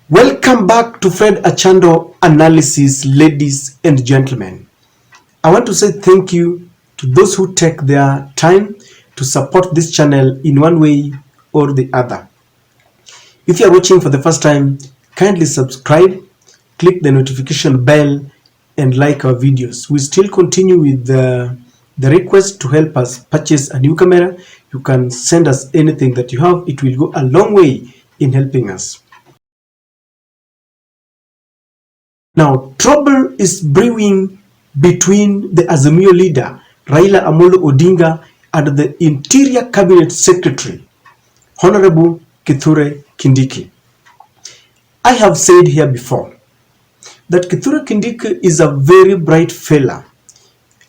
Welcome back to Fred Achando Analysis, ladies and gentlemen. I want to say thank you to those who take their time to support this channel in one way or the other. If you are watching for the first time, kindly subscribe, click the notification bell, and like our videos. We still continue with the request to help us purchase a new camera. You can send us anything that you have. It will go a long way in helping us. Now, trouble is brewing between the Azimio leader, Raila Amolo Odinga, and the Interior Cabinet Secretary, Honorable Kithure Kindiki. I have said here before that Kithure Kindiki is a very bright fella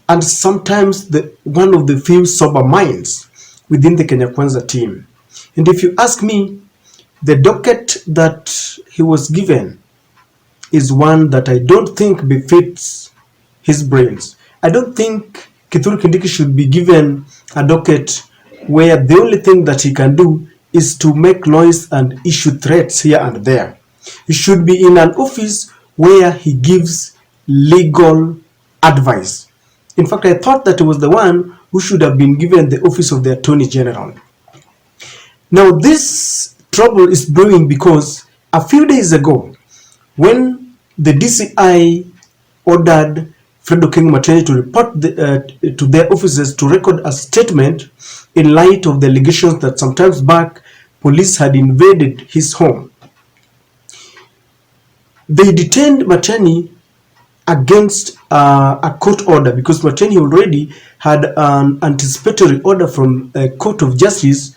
and sometimes one of the few sober minds within the Kenya Kwanza team. And if you ask me, the docket that he was given is one that I don't think befits his brains. I don't think Kithure Kindiki should be given a docket where the only thing that he can do is to make noise and issue threats here and there. He should be in an office where he gives legal advice. In fact, I thought that he was the one who should have been given the office of the Attorney General. Now, this trouble is brewing because a few days ago, when the DCI ordered Fred Matiang'i to report to their offices to record a statement in light of the allegations that sometimes back police had invaded his home, they detained Matiang'i against a court order because Matiang'i already had an anticipatory order from a court of justice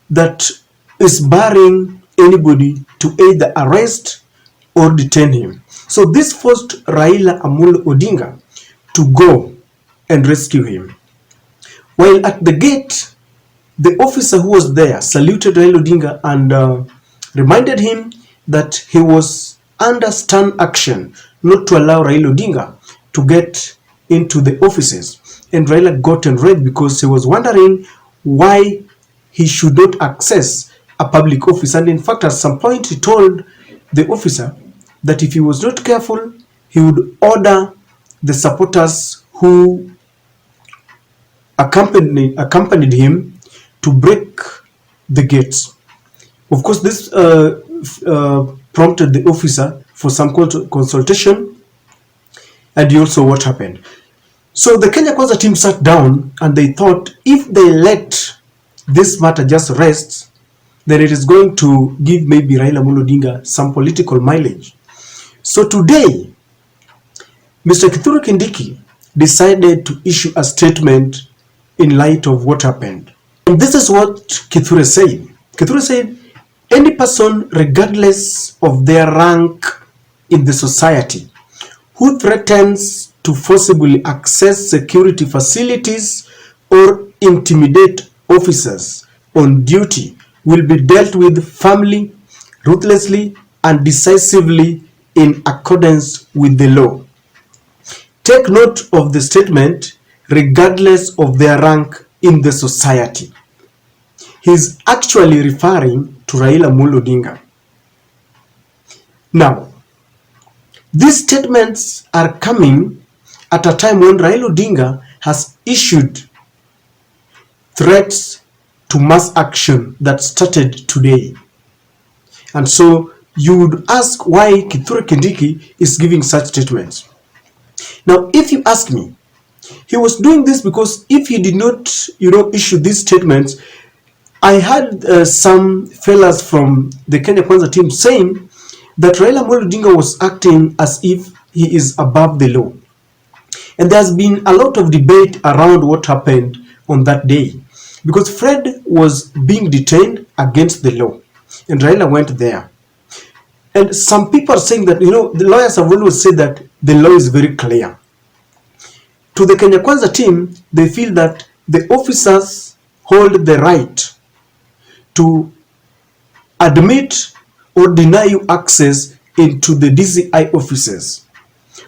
that is barring anybody to either arrest or detain him. So this forced Raila Amolo Odinga to go and rescue him. While at the gate, the officer who was there saluted Raila Odinga and reminded him that he was under stern action not to allow Raila Odinga to get into the offices. And Raila got enraged because he was wondering why he should not access a public office. And in fact, at some point, he told the officer that if he was not careful, he would order the supporters who accompanied him to break the gates. Of course, this prompted the officer for some consultation, and you also what happened. So the Kenya Kwanza team sat down and they thought if they let this matter just rest, then it is going to give maybe Raila Amolo Odinga some political mileage. So today, Mr. Kithure Kindiki decided to issue a statement in light of what happened. And this is what Kithure said. Kithure said, any person, regardless of their rank in the society, who threatens to forcibly access security facilities or intimidate officers on duty will be dealt with firmly, ruthlessly, and decisively in accordance with the law. Take note of the statement, regardless of their rank in the society. He's actually referring to Raila Amolo Odinga. Now, these statements are coming at a time when Raila Odinga has issued threats to mass action that started today. And so you would ask why Kithure Kindiki is giving such statements. Now, if you ask me, he was doing this because if he did not, issue these statements, I had some fellas from the Kenya Kwanza team saying that Raila Amolo Odinga was acting as if he is above the law. And there's been a lot of debate around what happened on that day because Fred was being detained against the law and Raila went there. And some people are saying that, the lawyers have always said that the law is very clear. To the Kenya Kwanza team, they feel that the officers hold the right to admit or deny you access into the DCI offices.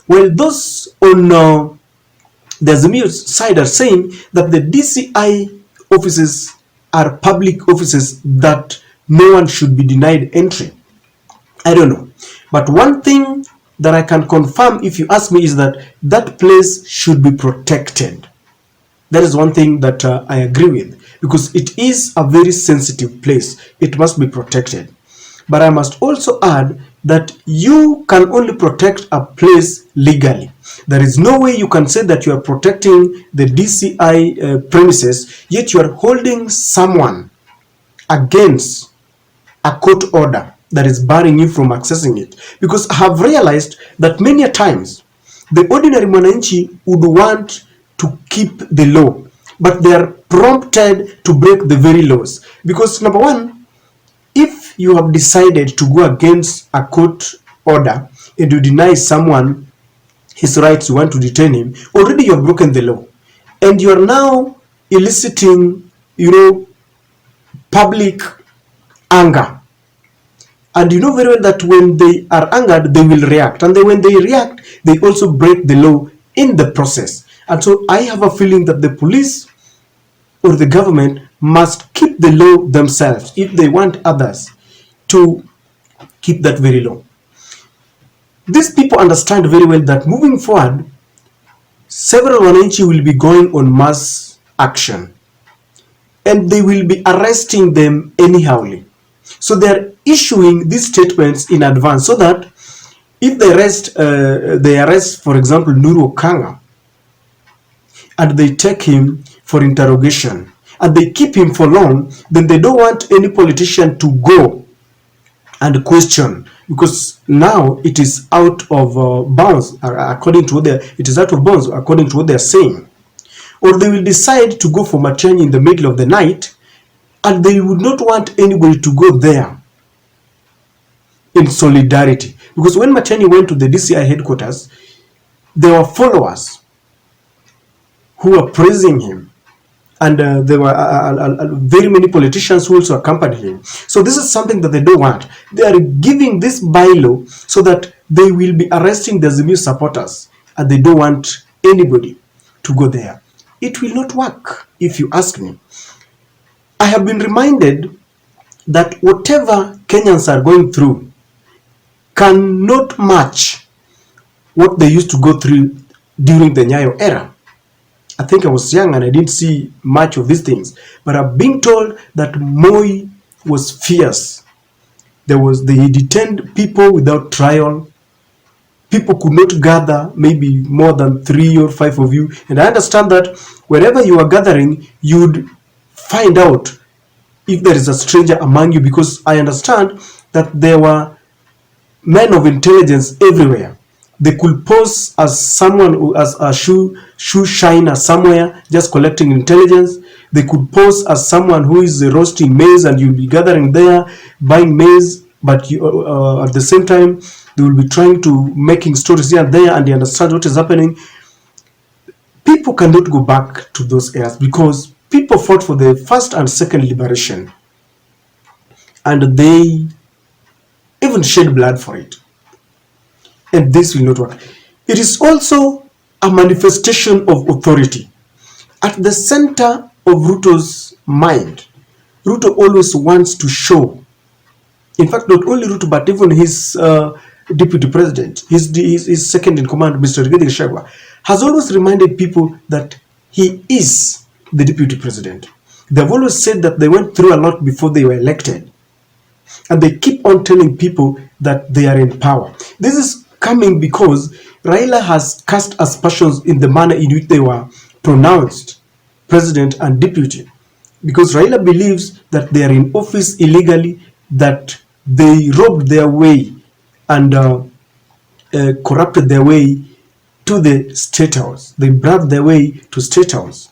While those on the Azimio side are saying that the DCI offices are public offices that no one should be denied entry. I don't know. But one thing that I can confirm, if you ask me, is that that place should be protected. That is one thing that I agree with, because it is a very sensitive place. It must be protected. But I must also add that you can only protect a place legally. There is no way you can say that you are protecting the DCI premises, yet you are holding someone against a court order that is barring you from accessing it. Because I have realized that many a times the ordinary mwananchi would want to keep the law, but they are prompted to break the very laws. Because number one, if you have decided to go against a court order and you deny someone his rights, you want to detain him, already you have broken the law. And you are now eliciting, public anger. And you know very well that when they are angered, they will react. And when they react, they also break the law in the process. And so I have a feeling that the police or the government must keep the law themselves if they want others to keep that very law. These people understand very well that moving forward, several wananchi will be going on mass action and they will be arresting them anyhowly. So they are issuing these statements in advance so that if they arrest, for example, Nuru Okanga, and they take him for interrogation and they keep him for long, then they don't want any politician to go and question, because now it is out of bounds according to what it is out of bounds according to what they are saying. Or they will decide to go for Matiang'i in the middle of the night, and they would not want anybody to go there in solidarity. Because when Matiang'i went to the DCI headquarters, there were followers who were praising him, and there were very many politicians who also accompanied him. So this is something that they don't want. They are giving this bylaw so that they will be arresting the Azimio supporters, and they don't want anybody to go there. It will not work, if you ask me. I have been reminded that whatever Kenyans are going through cannot match what they used to go through during the Nyayo era. I think I was young and I didn't see much of these things, but I've been told that Moi was fierce. They detained people without trial. People could not gather, maybe more than 3 or 5 of you. And I understand that wherever you are gathering, you'd find out if there is a stranger among you, because I understand that there were men of intelligence everywhere. They could pose as someone who as a shoe shiner somewhere, just collecting intelligence. They could pose as someone who is roasting maize, and you'll be gathering there, buying maize, but at the same time, they will be trying to making stories here and there, and they understand what is happening. People cannot go back to those eras, because people fought for the first and second liberation, and they even shed blood for it. And this will not work. It is also a manifestation of authority. At the center of Ruto's mind, Ruto always wants to show, in fact, not only Ruto, but even his deputy president, his second in command, Mr. Rigathi Gachagua, has always reminded people that he is the deputy president. They've always said that they went through a lot before they were elected. And they keep on telling people that they are in power. This is coming because Raila has cast aspersions in the manner in which they were pronounced president and deputy. Because Raila believes that they are in office illegally, that they robbed their way and corrupted their way to the State House. They brought their way to State House.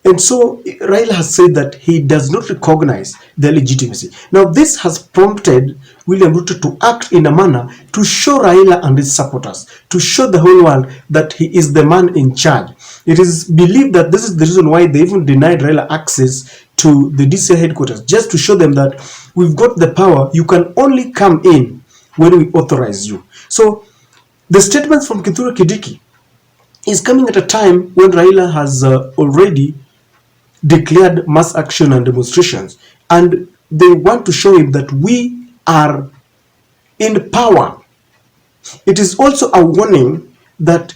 And so Raila has said that he does not recognize their legitimacy. Now this has prompted William Ruto to act in a manner to show Raila and his supporters, to show the whole world that he is the man in charge. It is believed that this is the reason why they even denied Raila access to the DCI headquarters, just to show them that we've got the power, you can only come in when we authorize you. So the statements from Kithure Kindiki is coming at a time when Raila has already declared mass action and demonstrations, and they want to show him that we are in power. It is also a warning that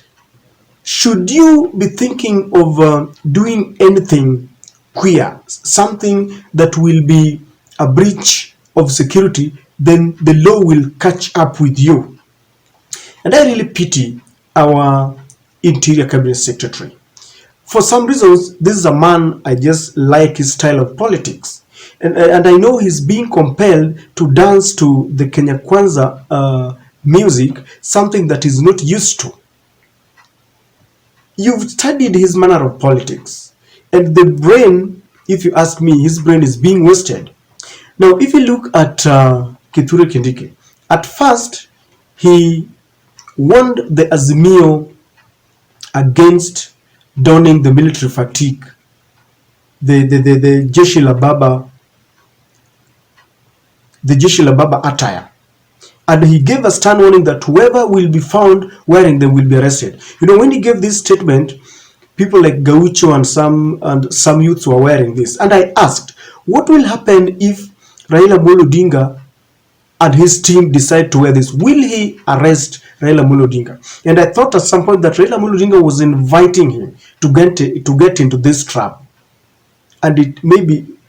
should you be thinking of doing anything queer, something that will be a breach of security, then the law will catch up with you. And I really pity our Interior Cabinet Secretary. For some reasons, this is a man I just like his style of politics. And I know he's being compelled to dance to the Kenya Kwanza music, something that he's not used to. You've studied his manner of politics, and the brain, if you ask me, his brain is being wasted. Now, if you look at Kithure Kindiki, at first he warned the Azimio against donning the military fatigue, the Jeshi la Baba, the Jeshi la Baba attire. And he gave a stern warning that whoever will be found wearing them will be arrested. You know, when he gave this statement, people like Gaucho and some youths were wearing this. And I asked, what will happen if Raila Amolo Odinga and his team decide to wear this? Will he arrest Raila Amolo Odinga? And I thought at some point that Raila Amolo Odinga was inviting him to get into this trap. And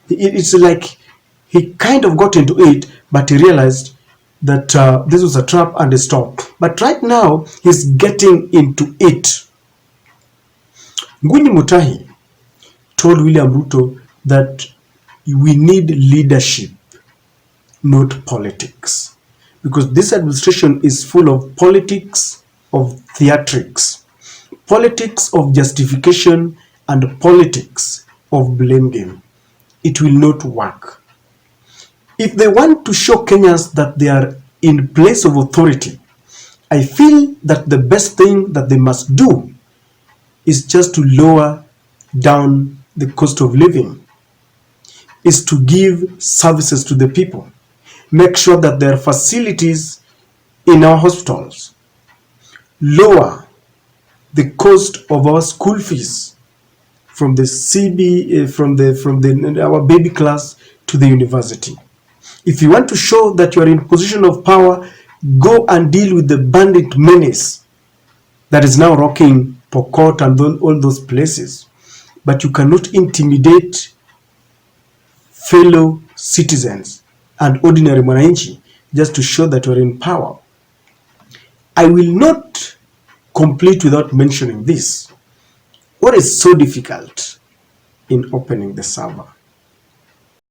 it's like he kind of got into it, but he realized that this was a trap and he stopped. But right now, he's getting into it. Nguni Mutahi told William Ruto that we need leadership, not politics. Because this administration is full of politics of theatrics, politics of justification, and politics of blame game. It will not work. If they want to show Kenyans that they are in place of authority, I feel that the best thing that they must do is just to lower down the cost of living, is to give services to the people, make sure that there are facilities in our hospitals, lower the cost of our school fees from the CB, from our baby class to the university. If you want to show that you are in a position of power, go and deal with the bandit menace that is now rocking Pokot and all those places. But you cannot intimidate fellow citizens and ordinary mwananchi just to show that you are in power. I will not complete without mentioning this. What is so difficult in opening the server?